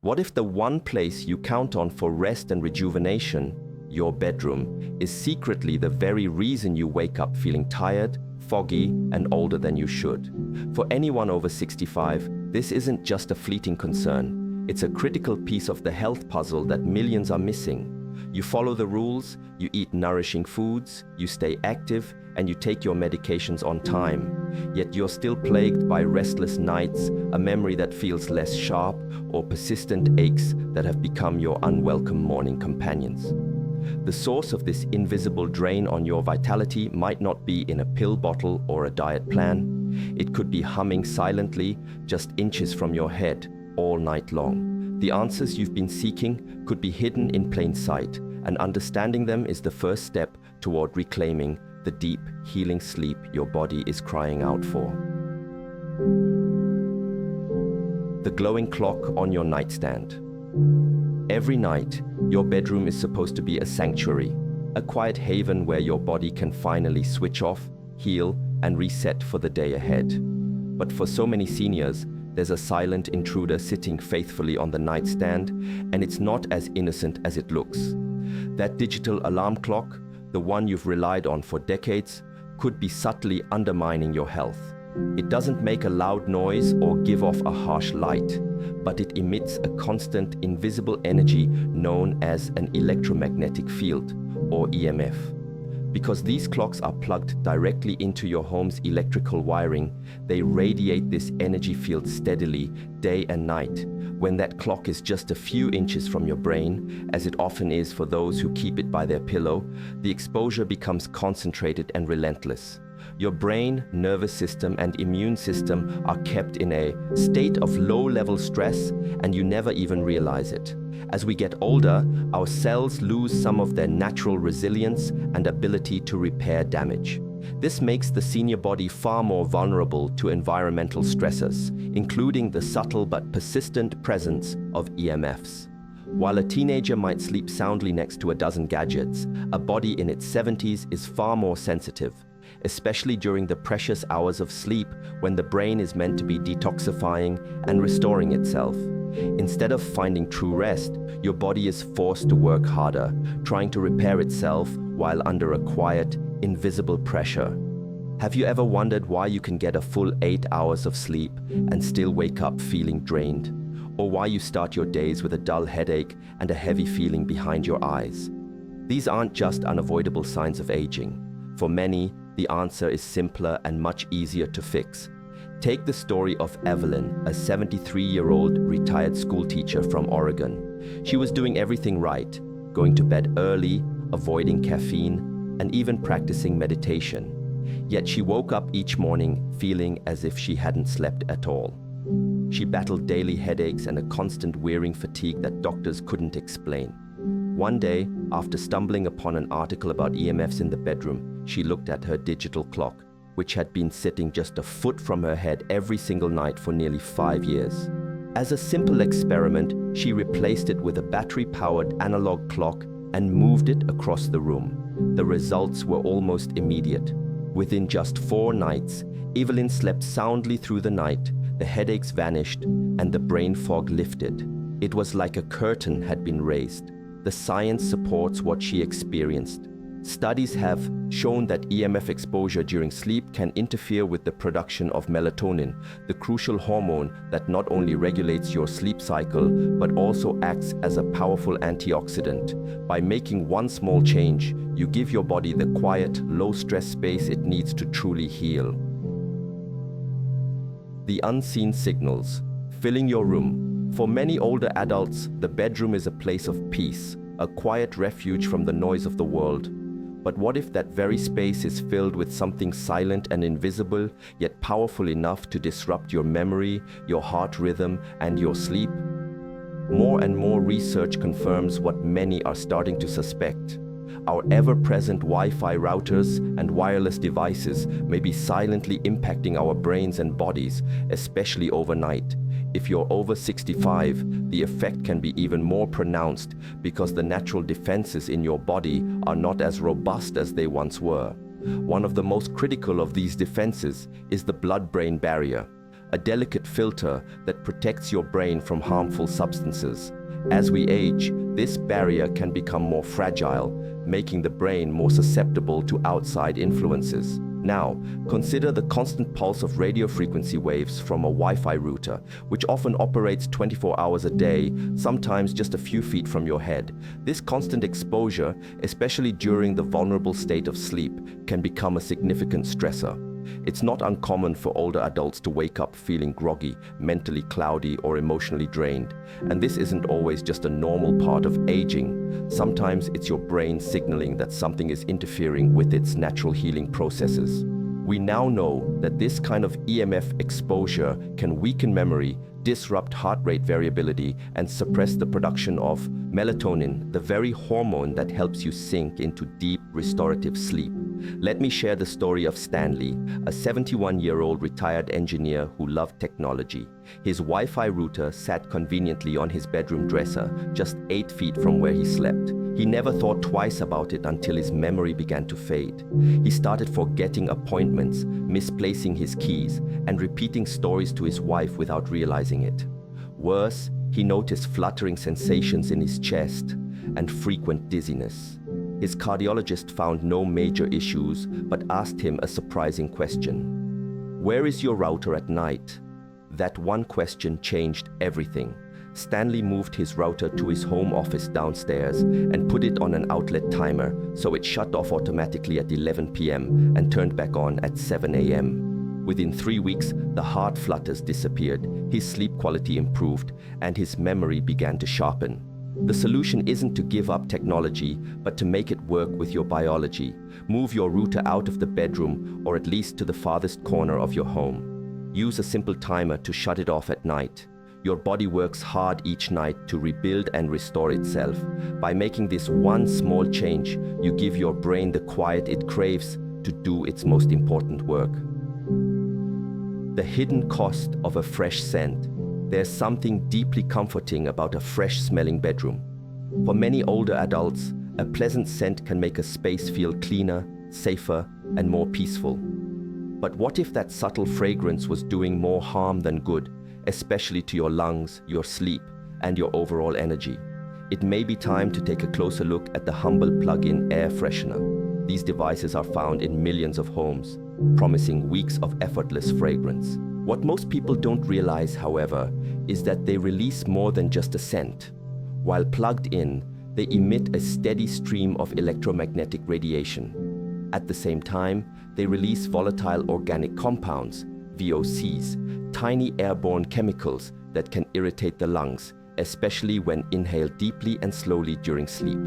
What if the one place you count on for rest and rejuvenation, your bedroom, is secretly the very reason you wake up feeling tired, foggy, and older than you should? For anyone over 65, this isn't just a fleeting concern. It's a critical piece of the health puzzle that millions are missing. You follow the rules, you eat nourishing foods, you stay active, and you take your medications on time. Yet you're still plagued by restless nights, a memory that feels less sharp, or persistent aches that have become your unwelcome morning companions. The source of this invisible drain on your vitality might not be in a pill bottle or a diet plan. It could be humming silently, just inches from your head, all night long. The answers you've been seeking could be hidden in plain sight, and understanding them is the first step toward reclaiming the deep, healing sleep your body is crying out for. The glowing clock on your nightstand. Every night, your bedroom is supposed to be a sanctuary, a quiet haven where your body can finally switch off, heal, and reset for the day ahead. But for so many seniors, there's a silent intruder sitting faithfully on the nightstand, and it's not as innocent as it looks. That digital alarm clock, the one you've relied on for decades, could be subtly undermining your health. It doesn't make a loud noise or give off a harsh light, but it emits a constant, invisible energy known as an electromagnetic field, or EMF. Because these clocks are plugged directly into your home's electrical wiring, they radiate this energy field steadily, day and night. When that clock is just a few inches from your brain, as it often is for those who keep it by their pillow, the exposure becomes concentrated and relentless. Your brain, nervous system, and immune system are kept in a state of low-level stress, and you never even realize it. As we get older, our cells lose some of their natural resilience and ability to repair damage. This makes the senior body far more vulnerable to environmental stressors, including the subtle but persistent presence of EMFs. While a teenager might sleep soundly next to a dozen gadgets, a body in its 70s is far more sensitive, especially during the precious hours of sleep when the brain is meant to be detoxifying and restoring itself. Instead of finding true rest, your body is forced to work harder, trying to repair itself while under a quiet, invisible pressure. Have you ever wondered why you can get a full 8 hours of sleep and still wake up feeling drained? Or why you start your days with a dull headache and a heavy feeling behind your eyes? These aren't just unavoidable signs of aging. For many, the answer is simpler and much easier to fix. Take the story of Evelyn, a 73-year-old retired school teacher from Oregon. She was doing everything right, going to bed early, avoiding caffeine, and even practicing meditation. Yet she woke up each morning feeling as if she hadn't slept at all. She battled daily headaches and a constant wearing fatigue that doctors couldn't explain. One day, after stumbling upon an article about EMFs in the bedroom, she looked at her digital clock, which had been sitting just a foot from her head every single night for nearly 5 years. As a simple experiment, she replaced it with a battery-powered analog clock and moved it across the room. The results were almost immediate. Within just 4 nights, Evelyn slept soundly through the night, the headaches vanished, and the brain fog lifted. It was like a curtain had been raised. The science supports what she experienced. Studies have shown that EMF exposure during sleep can interfere with the production of melatonin, the crucial hormone that not only regulates your sleep cycle, but also acts as a powerful antioxidant. By making one small change, you give your body the quiet, low-stress space it needs to truly heal. The unseen signals, filling your room. For many older adults, the bedroom is a place of peace, a quiet refuge from the noise of the world. But what if that very space is filled with something silent and invisible, yet powerful enough to disrupt your memory, your heart rhythm, and your sleep? More and more research confirms what many are starting to suspect. Our ever-present Wi-Fi routers and wireless devices may be silently impacting our brains and bodies, especially overnight. If you're over 65, the effect can be even more pronounced because the natural defenses in your body are not as robust as they once were. One of the most critical of these defenses is the blood-brain barrier, a delicate filter that protects your brain from harmful substances. As we age, this barrier can become more fragile, making the brain more susceptible to outside influences. Now, consider the constant pulse of radio frequency waves from a Wi-Fi router, which often operates 24 hours a day, sometimes just a few feet from your head. This constant exposure, especially during the vulnerable state of sleep, can become a significant stressor. It's not uncommon for older adults to wake up feeling groggy, mentally cloudy, or emotionally drained. And this isn't always just a normal part of aging. Sometimes it's your brain signaling that something is interfering with its natural healing processes. We now know that this kind of EMF exposure can weaken memory, disrupt heart rate variability, and suppress the production of melatonin, the very hormone that helps you sink into deep, restorative sleep. Let me share the story of Stanley, a 71-year-old retired engineer who loved technology. His Wi-Fi router sat conveniently on his bedroom dresser, just 8 feet from where he slept. He never thought twice about it until his memory began to fade. He started forgetting appointments, misplacing his keys, and repeating stories to his wife without realizing it. Worse, he noticed fluttering sensations in his chest and frequent dizziness. His cardiologist found no major issues, but asked him a surprising question. "Where is your router at night?" That one question changed everything. Stanley moved his router to his home office downstairs and put it on an outlet timer, so it shut off automatically at 11 p.m. and turned back on at 7 a.m. Within 3 weeks, the heart flutters disappeared, his sleep quality improved, and his memory began to sharpen. The solution isn't to give up technology, but to make it work with your biology. Move your router out of the bedroom, or at least to the farthest corner of your home. Use a simple timer to shut it off at night. Your body works hard each night to rebuild and restore itself. By making this one small change, you give your brain the quiet it craves to do its most important work. The hidden cost of a fresh scent. There's something deeply comforting about a fresh-smelling bedroom. For many older adults, a pleasant scent can make a space feel cleaner, safer, and more peaceful. But what if that subtle fragrance was doing more harm than good, especially to your lungs, your sleep, and your overall energy? It may be time to take a closer look at the humble plug-in air freshener. These devices are found in millions of homes, promising weeks of effortless fragrance. What most people don't realize, however, is that they release more than just a scent. While plugged in, they emit a steady stream of electromagnetic radiation. At the same time, they release volatile organic compounds, VOCs, tiny airborne chemicals that can irritate the lungs, especially when inhaled deeply and slowly during sleep.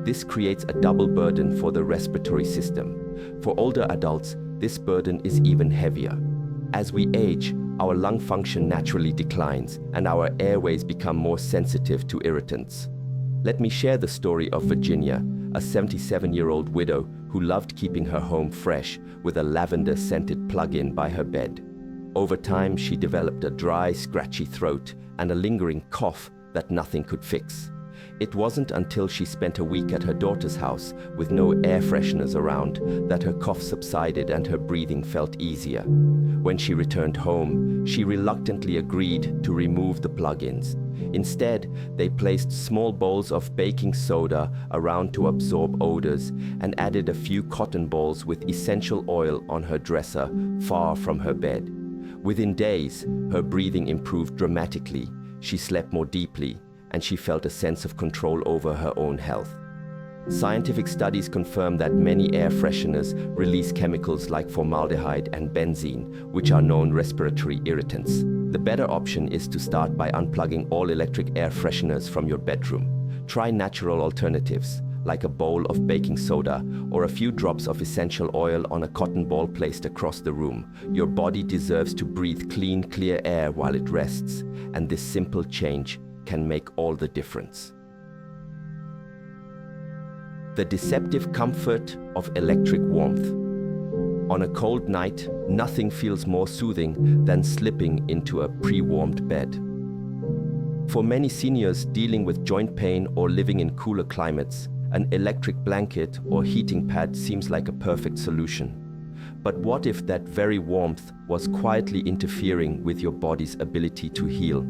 This creates a double burden for the respiratory system. For older adults, this burden is even heavier. As we age, our lung function naturally declines and our airways become more sensitive to irritants. Let me share the story of Virginia, a 77-year-old widow who loved keeping her home fresh with a lavender-scented plug-in by her bed. Over time, she developed a dry, scratchy throat and a lingering cough that nothing could fix. It wasn't until she spent a week at her daughter's house with no air fresheners around that her cough subsided and her breathing felt easier. When she returned home, she reluctantly agreed to remove the plug-ins. Instead, they placed small bowls of baking soda around to absorb odors and added a few cotton balls with essential oil on her dresser far from her bed. Within days, her breathing improved dramatically, she slept more deeply, and she felt a sense of control over her own health. Scientific studies confirm that many air fresheners release chemicals like formaldehyde and benzene, which are known respiratory irritants. The better option is to start by unplugging all electric air fresheners from your bedroom. Try natural alternatives, like a bowl of baking soda or a few drops of essential oil on a cotton ball placed across the room. Your body deserves to breathe clean, clear air while it rests, and this simple change can make all the difference. The deceptive comfort of electric warmth. On a cold night, nothing feels more soothing than slipping into a pre-warmed bed. For many seniors dealing with joint pain or living in cooler climates, an electric blanket or heating pad seems like a perfect solution. But what if that very warmth was quietly interfering with your body's ability to heal?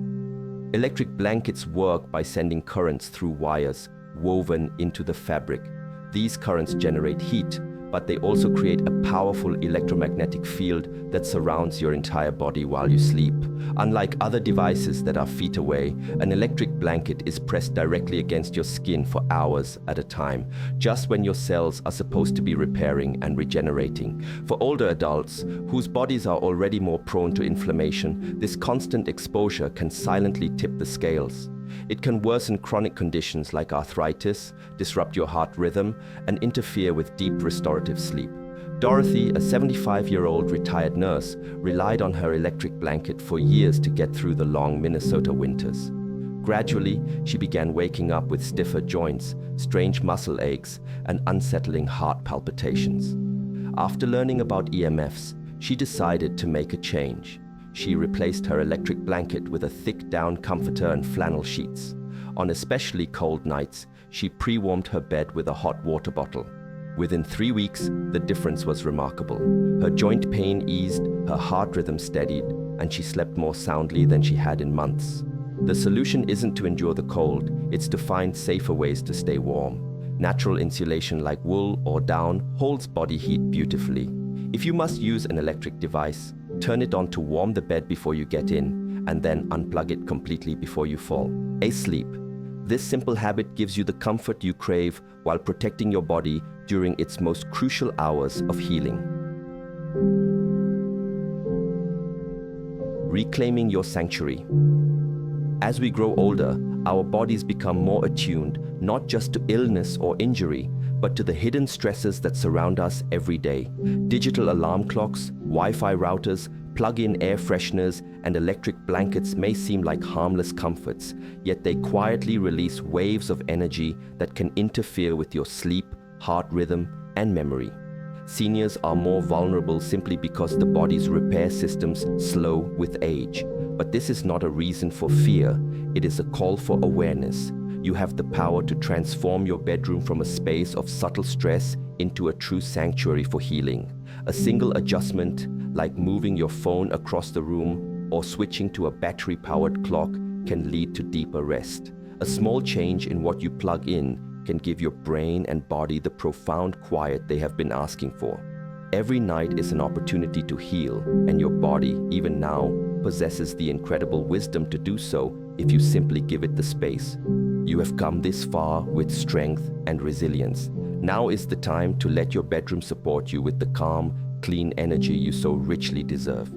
Electric blankets work by sending currents through wires woven into the fabric. These currents generate heat, but they also create a powerful electromagnetic field that surrounds your entire body while you sleep. Unlike other devices that are feet away, an electric blanket is pressed directly against your skin for hours at a time, just when your cells are supposed to be repairing and regenerating. For older adults, whose bodies are already more prone to inflammation, this constant exposure can silently tip the scales. It can worsen chronic conditions like arthritis, disrupt your heart rhythm, and interfere with deep restorative sleep. Dorothy, a 75-year-old retired nurse, relied on her electric blanket for years to get through the long Minnesota winters. Gradually, she began waking up with stiffer joints, strange muscle aches, and unsettling heart palpitations. After learning about EMFs, she decided to make a change. She replaced her electric blanket with a thick down comforter and flannel sheets. On especially cold nights, she pre-warmed her bed with a hot water bottle. Within 3 weeks, the difference was remarkable. Her joint pain eased, her heart rhythm steadied, and she slept more soundly than she had in months. The solution isn't to endure the cold, it's to find safer ways to stay warm. Natural insulation like wool or down holds body heat beautifully. If you must use an electric device, turn it on to warm the bed before you get in, and then unplug it completely before you fall. Sleep. This simple habit gives you the comfort you crave while protecting your body during its most crucial hours of healing. Reclaiming your sanctuary. As we grow older, our bodies become more attuned not just to illness or injury, but to the hidden stresses that surround us every day. Digital alarm clocks, Wi-Fi routers, plug-in air fresheners, and electric blankets may seem like harmless comforts, yet they quietly release waves of energy that can interfere with your sleep, heart rhythm, and memory. Seniors are more vulnerable simply because the body's repair systems slow with age. But this is not a reason for fear, it is a call for awareness. You have the power to transform your bedroom from a space of subtle stress into a true sanctuary for healing. A single adjustment, like moving your phone across the room or switching to a battery-powered clock, can lead to deeper rest. A small change in what you plug in can give your brain and body the profound quiet they have been asking for. Every night is an opportunity to heal, and your body, even now, possesses the incredible wisdom to do so if you simply give it the space. You have come this far with strength and resilience. Now is the time to let your bedroom support you with the calm, clean energy you so richly deserve.